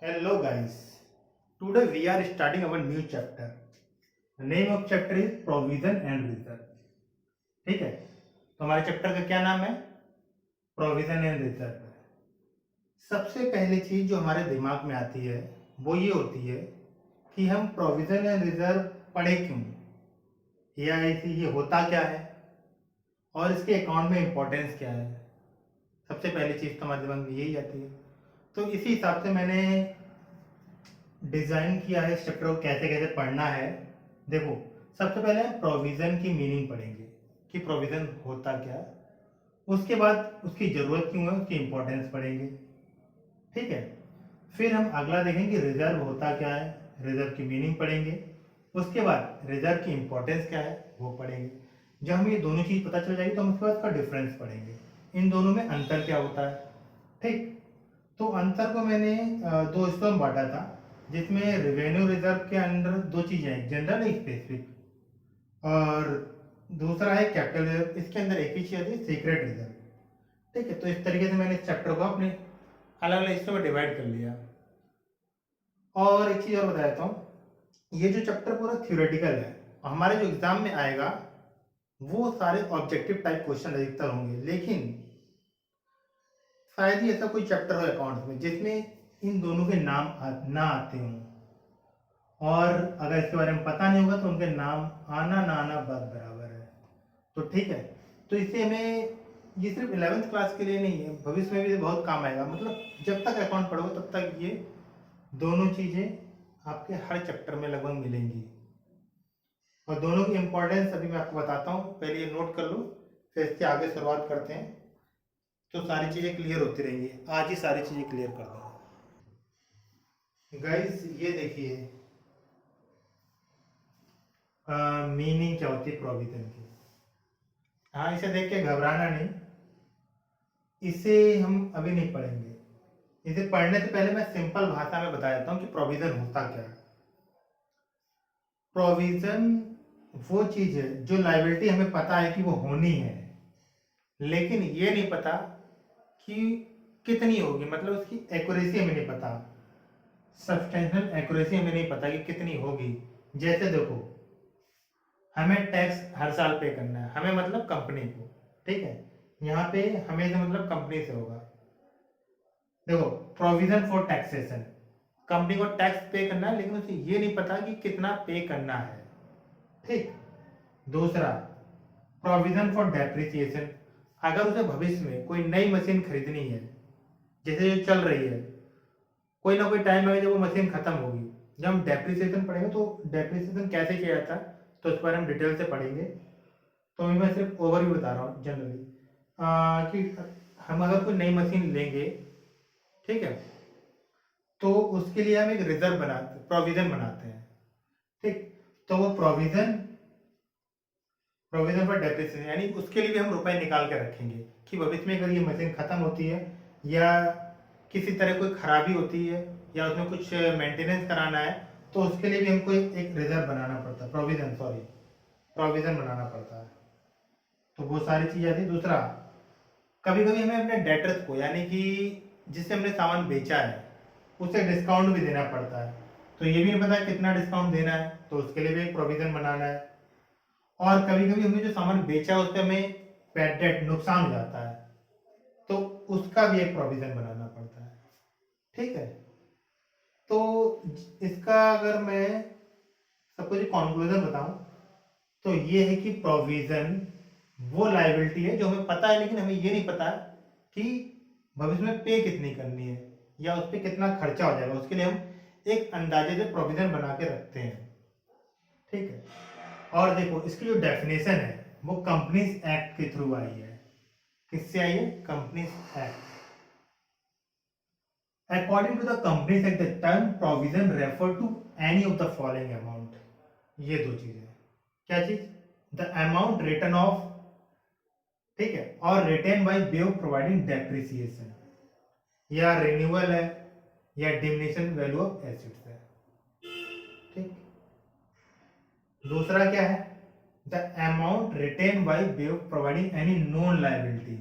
Hello guys. Today we are starting our new chapter. The name of chapter is Provision and Reserve. ठीक है, तो हमारे chapter का क्या नाम है? Provision and reserve. सबसे पहली चीज जो हमारे दिमाग में आती है वो ये होती है कि हम प्रोविजन एंड रिजर्व पढ़े क्यों, या ऐसे ये होता क्या है और इसके अकाउंट में इंपॉर्टेंस क्या है। सबसे पहली चीज तो हमारे दिमाग में यही आती है। तो इसी हिसाब से मैंने डिजाइन किया है इस चैप्टर को कैसे कैसे पढ़ना है। देखो, सबसे पहले हम प्रोविजन की मीनिंग पढ़ेंगे कि प्रोविजन होता क्या है। उसके बाद उसकी जरूरत क्यों है, उसकी इंपॉर्टेंस पढ़ेंगे। ठीक है, फिर हम अगला देखेंगे रिजर्व होता क्या है, रिजर्व की मीनिंग पढ़ेंगे। उसके बाद रिजर्व की इंपॉर्टेंस क्या है वो पढ़ेंगे। जब हमें ये दोनों चीज पता चल जाएगी तो हम उसके बाद उसका डिफरेंस पढ़ेंगे, इन दोनों में अंतर क्या होता है। ठीक, तो अंतर को मैंने दो हिस्सों में बांटा था, जिसमें रेवेन्यू रिजर्व के अंदर दो चीजें हैं, जनरल एक स्पेसिफिक, और दूसरा है कैपिटल रिजर्व। इसके अंदर एक ही चीज आती है, सीक्रेट रिजर्व। ठीक है, तो इस तरीके से मैंने इस चैप्टर को अपने अलग अलग हिस्सों में डिवाइड कर लिया। और एक चीज और बता देता हूँ, ये जो चैप्टर पूरा थ्योरेटिकल है, हमारे जो एग्जाम में आएगा वो सारे ऑब्जेक्टिव टाइप क्वेश्चन अधिकतर होंगे, लेकिन शायद ही ऐसा कोई चैप्टर हो अकाउंट्स में जिसमें इन दोनों के नाम ना आते हों, और अगर इसके बारे में पता नहीं होगा तो उनके नाम आना ना आना बात बराबर है। तो ठीक है, तो इससे हमें ये सिर्फ 11th क्लास के लिए नहीं है, भविष्य में भी बहुत काम आएगा। मतलब जब तक अकाउंट पढ़ोगे तब तक ये दोनों चीज़ें आपके हर चैप्टर में लगभग मिलेंगी। और दोनों की इंपॉर्टेंस अभी मैं आपको बताता हूँ, पहले ये नोट कर लो, फिर इसके आगे शुरुआत करते हैं। तो सारी चीज़ें क्लियर होती रहेंगी, आज ही सारी चीज़ें क्लियर कर दूँगा। गाइस ये देखिए, मीनिंग क्या होती है प्रोविजन की। हाँ, इसे देख के घबराना नहीं, इसे हम अभी नहीं पढ़ेंगे। इसे पढ़ने से पहले मैं सिंपल भाषा में बता देता हूँ कि प्रोविजन होता क्या है। प्रोविजन वो चीज है जो लायबिलिटी हमें पता है कि वो होनी है, लेकिन ये नहीं पता कि कितनी होगी, मतलब उसकी एक्यूरेसी हमें नहीं पता, सब्सटेंशियल एक्यूरेसी हमें नहीं पता कि कितनी होगी। जैसे देखो, हमें टैक्स हर साल पे करना है, हमें मतलब कंपनी को। ठीक है, यहाँ पे हमें से मतलब कंपनी से होगा। देखो, प्रोविजन फॉर टैक्सेशन, कंपनी को टैक्स पे करना है, लेकिन उसे ये नहीं पता कि कितना पे करना है। ठीक, दूसरा प्रोविजन फॉर डेप्रिसिएशन, अगर उसे भविष्य में कोई नई मशीन खरीदनी है, जैसे जो चल रही है, कोई ना कोई टाइम आएगा जब वो मशीन खत्म होगी। जब हम डेप्रिसिएशन पढ़ेंगे तो डेप्रिसिएशन कैसे किया जाता है तो इस पर हम डिटेल से पढ़ेंगे। तो अभी मैं सिर्फ ओवरव्यू बता रहा हूँ जनरली, कि हम अगर कोई नई मशीन लेंगे, ठीक है, तो उसके लिए हम एक रिजर्व बनाते, प्रोविजन बनाते हैं। ठीक, तो वो प्रोविजन प्रोविजन फॉर डेप्रिसिएशन, यानी उसके लिए भी हम रुपए निकाल के रखेंगे कि भविष्य में अगर ये मशीन खत्म होती है, या किसी तरह कोई खराबी होती है, या उसमें कुछ मेंटेनेंस कराना है, तो उसके लिए भी हमको एक रिजर्व बनाना पड़ता है, प्रोविजन बनाना पड़ता है। तो वो सारी चीज़ आती है। दूसरा, कभी कभी हमें अपने डेटर्स को, यानी कि जिससे हमने सामान बेचा है, उसे डिस्काउंट भी देना पड़ता है। तो ये भी नहीं पता कितना डिस्काउंट देना है, तो उसके लिए भी एक प्रोविजन बनाना है। और कभी कभी हमने जो सामान बेचा है उस पर हमें बैड डेट, नुकसान हो जाता है, तो उसका भी एक प्रोविजन बनाना पड़ता है। ठीक है, तो इसका अगर मैं सबको जो कॉन्क्लूजन बताऊं, तो ये है कि प्रोविजन वो लायबिलिटी है जो हमें पता है, लेकिन हमें ये नहीं पता कि भविष्य में पे कितनी करनी है, या उस पर कितना खर्चा हो जाएगा। उसके लिए हम एक अंदाजे से प्रोविजन बना के रखते हैं। ठीक है, और देखो इसकी जो डेफिनेशन है वो कंपनीज एक्ट के थ्रू आई है। किससे आई है? Companies act. According to the companies act, the term provision refer to any of the following amount. ये दो चीजें, क्या चीज? द अमाउंट रिटर्न ऑफ, ठीक है, और written by way of providing depreciation, या रिन्यूअल है, या डिमिनिशन वैल्यू ऑफ एसेट्स है। ठीक, दूसरा क्या है? The amount written by way of providing any non liability,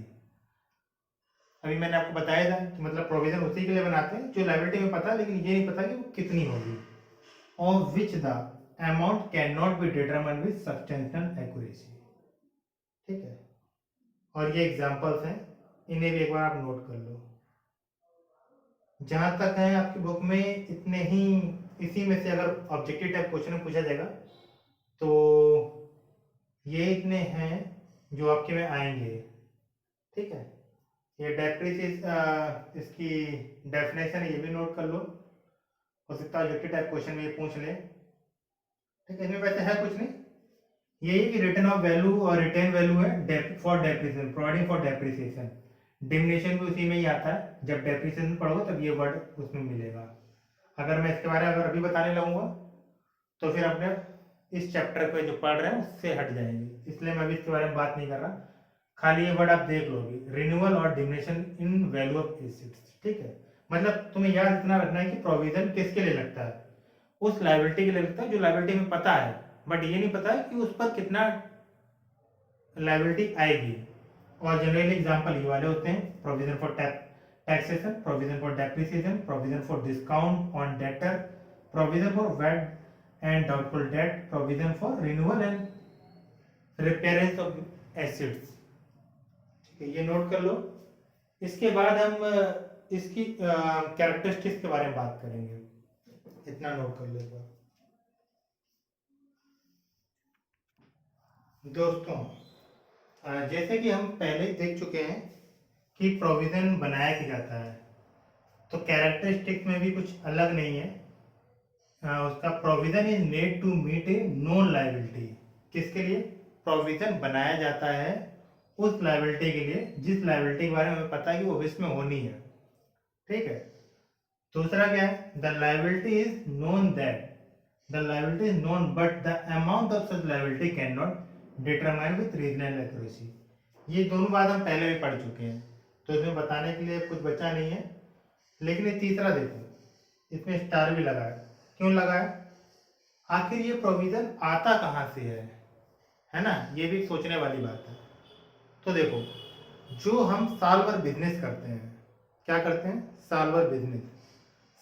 अभी मैंने आपको बताया था कि मतलब प्रोविजन उसी के लिए बनाते हैं जो लायबिलिटी में पता है, लेकिन ये नहीं पता कि वो कितनी होगी, of which the amount can not be determine with substantial accuracy. ठीक है, और ये एग्जांपल्स हैं, इन्हें भी एक बार आप नोट कर लो। जहां तक है आपकी बुक में इतने ही, इसी में से अगर ऑब्जेक्टिव टाइप क्वेश्चन में पूछा जाएगा तो ये इतने हैं जो आपके में आएंगे। ठीक है, ये डेप्रिसिएशन इसकी डेफिनेशन ये भी नोट कर लो, हो सकता है ऑब्जेक्टिव टाइप क्वेश्चन में ये पूछ ले। ठीक है, इसमें वैसे है कुछ नहीं, यही कि रिटर्न ऑफ वैल्यू और रिटेन वैल्यू है for depreciation, providing for depreciation. Diminishing भी उसी में ही आता है, जब डेप्रिसिएशन पढ़ोगे तब ये वर्ड उसमें मिलेगा। अगर मैं इसके बारे में अगर अभी बताने लगूंगा तो फिर अपने इस चैप्टर पे जो पढ़ रहे हैं उससे हट जाएंगे, इसलिए मैं अभी इसके बारे में बात नहीं कर रहा। खाली ये वर्ड आप देख लोगे, रिन्यूअल और diminishing in value of assets. ठीक है, मतलब तुम्हें याद इतना रखना है कि प्रोविजन किसके लिए लगता है, उस लायबिलिटी के लिए लगता है जो लायबिलिटी में पता है, बट ये नहीं पता है कि उस पर कितना लायबिलिटी आएगी। और जनरली एग्जांपल ये वाले होते हैं, provision for taxation, provision for depreciation, provision for discount on debtor, provision for bad and doubtful debt, provision for renewal and repairs of assets. ठीक है, ये नोट कर लो। इसके बाद हम इसकी कैरेक्टरिस्टिक्स के बारे में बात करेंगे, इतना नोट कर लो। दोस्तों जैसे कि हम पहले ही देख चुके हैं कि प्रोविजन बनाया क्या जाता है, तो कैरेक्टरिस्टिक में भी कुछ अलग नहीं है। उसका provision is made to meet a known liability. किसके लिए प्रोविजन बनाया जाता है? उस लायबिलिटी के लिए जिस लायबिलिटी के बारे में हमें पता है कि वो भविष्य में होनी है। ठीक है, दूसरा क्या है? The liability is known that the liability is known but the amount of such liability can not determine with regional accuracy. ये दोनों बात हम पहले भी पढ़ चुके हैं, तो इसमें बताने के लिए कुछ बचा नहीं है। लेकिन ये तीसरा देखो, इसमें स्टार भी लगा है, क्यों लगा है? आखिर ये प्रोविजन आता कहाँ से है ना? ये भी सोचने वाली बात है। तो देखो, जो हम साल भर बिजनेस करते हैं, क्या करते हैं? साल भर बिजनेस।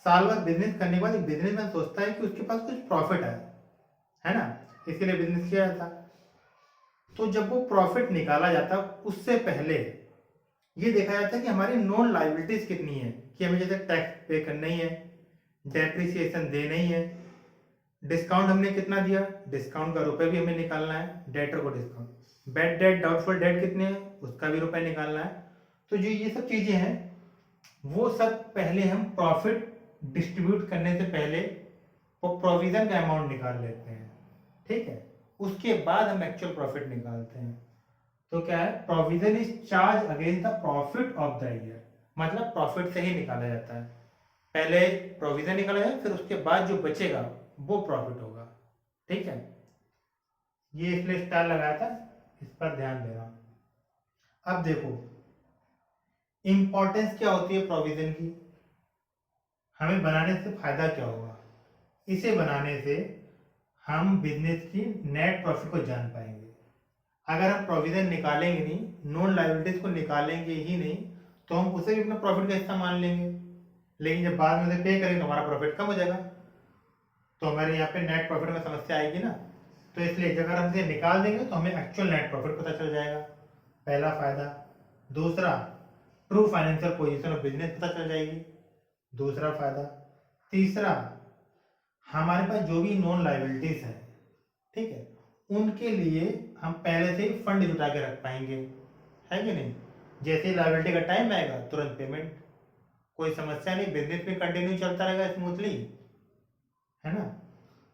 साल भर बिजनेस करने के बाद एक बिजनेसमैन सोचता है कि उसके पास कुछ प्रॉफिट है ना? इसके लिए बिजनेस किया जाता। तो जब वो प्रॉफिट निकाला जाता उससे पहले ये देखा जाता है कि हमारी नॉन लायबिलिटीज कितनी है, कि हमें जैसे टैक्स पे करना ही है, डेप्रिसिएशन देना ही है, डिस्काउंट हमने कितना दिया, डिस्काउंट का रुपए भी हमें निकालना है, डेटर को discount, bad debt doubtful debt कितने हैं उसका भी रुपए निकालना है। तो जो ये सब चीजें हैं वो सब पहले हम प्रॉफिट डिस्ट्रीब्यूट करने से पहले वो प्रोविजन का अमाउंट निकाल लेते हैं। ठीक है, उसके बाद हम एक्चुअल प्रॉफिट निकालते हैं। तो क्या है? Provision is charge against the profit of the year, मतलब प्रॉफिट से ही निकाला जाता है। पहले प्रोविजन निकाला जाए, फिर उसके बाद जो बचेगा वो प्रॉफिट होगा। ठीक है, ये इसलिए स्टार लगाया था, इस पर ध्यान देना। अब देखो इंपॉर्टेंस क्या होती है प्रोविजन की, हमें बनाने से फायदा क्या होगा? इसे बनाने से हम बिजनेस की नेट प्रॉफिट को जान पाएंगे। अगर हम प्रोविजन निकालेंगे नहीं, नॉन लायबिलिटीज को निकालेंगे ही नहीं, तो हम उसे भी अपना प्रॉफिट का हिस्सा मान लेंगे, लेकिन जब बाद में उसे पे करेंगे तो हमारा प्रॉफिट कम हो जाएगा, तो हमारे यहाँ पे नेट प्रॉफिट में समस्या आएगी ना। तो इसलिए अगर हम इसे निकाल देंगे तो हमें एक्चुअल नेट प्रॉफिट पता चल जाएगा, पहला फायदा। दूसरा, true financial position of business पता चल जाएगी, दूसरा फायदा। तीसरा, हमारे पास जो भी नॉन लायबिलिटीज है, ठीक है, उनके लिए हम पहले से ही फंड जुटा के रख पाएंगे, है कि नहीं? जैसे लायबिलिटी का टाइम आएगा तुरंत पेमेंट, कोई समस्या नहीं, बिजनेस में कंटिन्यू चलता रहेगा स्मूथली, है ना?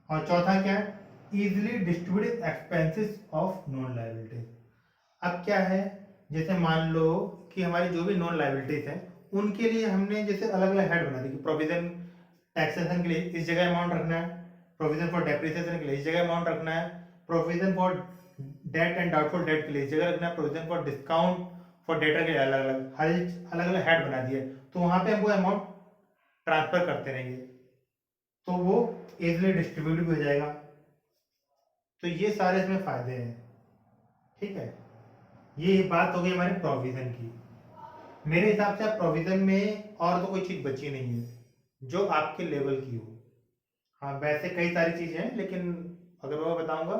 और चौथा क्या है? Easily distributed expenses of non liabilities. अब क्या है, जैसे मान लो कि हमारी जो भी नॉन लायबिलिटीज है उनके लिए हमने जैसे अलग अलग हेड बना दी कि प्रोविजन टैक्सेशन के लिए इस जगह अमाउंट रखना है, प्रोविजन फॉर डेप्रिसिएशन के लिए इस जगह अमाउंट रखना है, provision for debt and doubtful debt के लिए इस जगह रखना है, provision for discount for debtor के लिए अलग अलग अलग अलग हेड बना दिए, तो वहां पे हम वो अमाउंट ट्रांसफर करते रहेंगे, तो वो इजिली डिस्ट्रीब्यूट भी हो जाएगा। तो ये सारे इसमें फायदे हैं। ठीक है, ये बात हो गई हमारे प्रोविजन की। मेरे हिसाब से प्रोविजन में और तो कोई चीज़ बची नहीं है जो आपके लेवल की हो। हाँ, वैसे कई सारी चीज़ें हैं, लेकिन अगर मैं बताऊंगा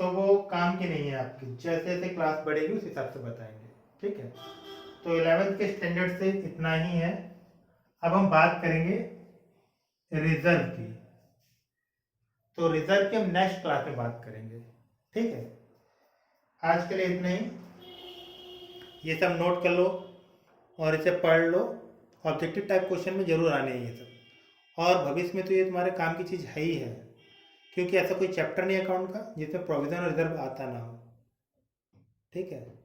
तो वो काम की नहीं है आपकी। जैसे जैसे क्लास बढ़ेगी उस हिसाब से बताएंगे, ठीक है। तो 11th के स्टैंडर्ड से इतना ही है। अब हम बात करेंगे रिजर्व की। तो रिजर्व की हम नेक्स्ट क्लास में बात करेंगे, ठीक है। आज के लिए इतना ही। ये सब नोट कर लो और इसे पढ़ लो। ऑब्जेक्टिव टाइप क्वेश्चन में जरूर आने हैं ये सब, और भविष्य में तो ये तुम्हारे काम की चीज़ है ही है, क्योंकि ऐसा कोई चैप्टर नहीं अकाउंट का जिसमें प्रोविजन और रिजर्व आता ना हो, ठीक है।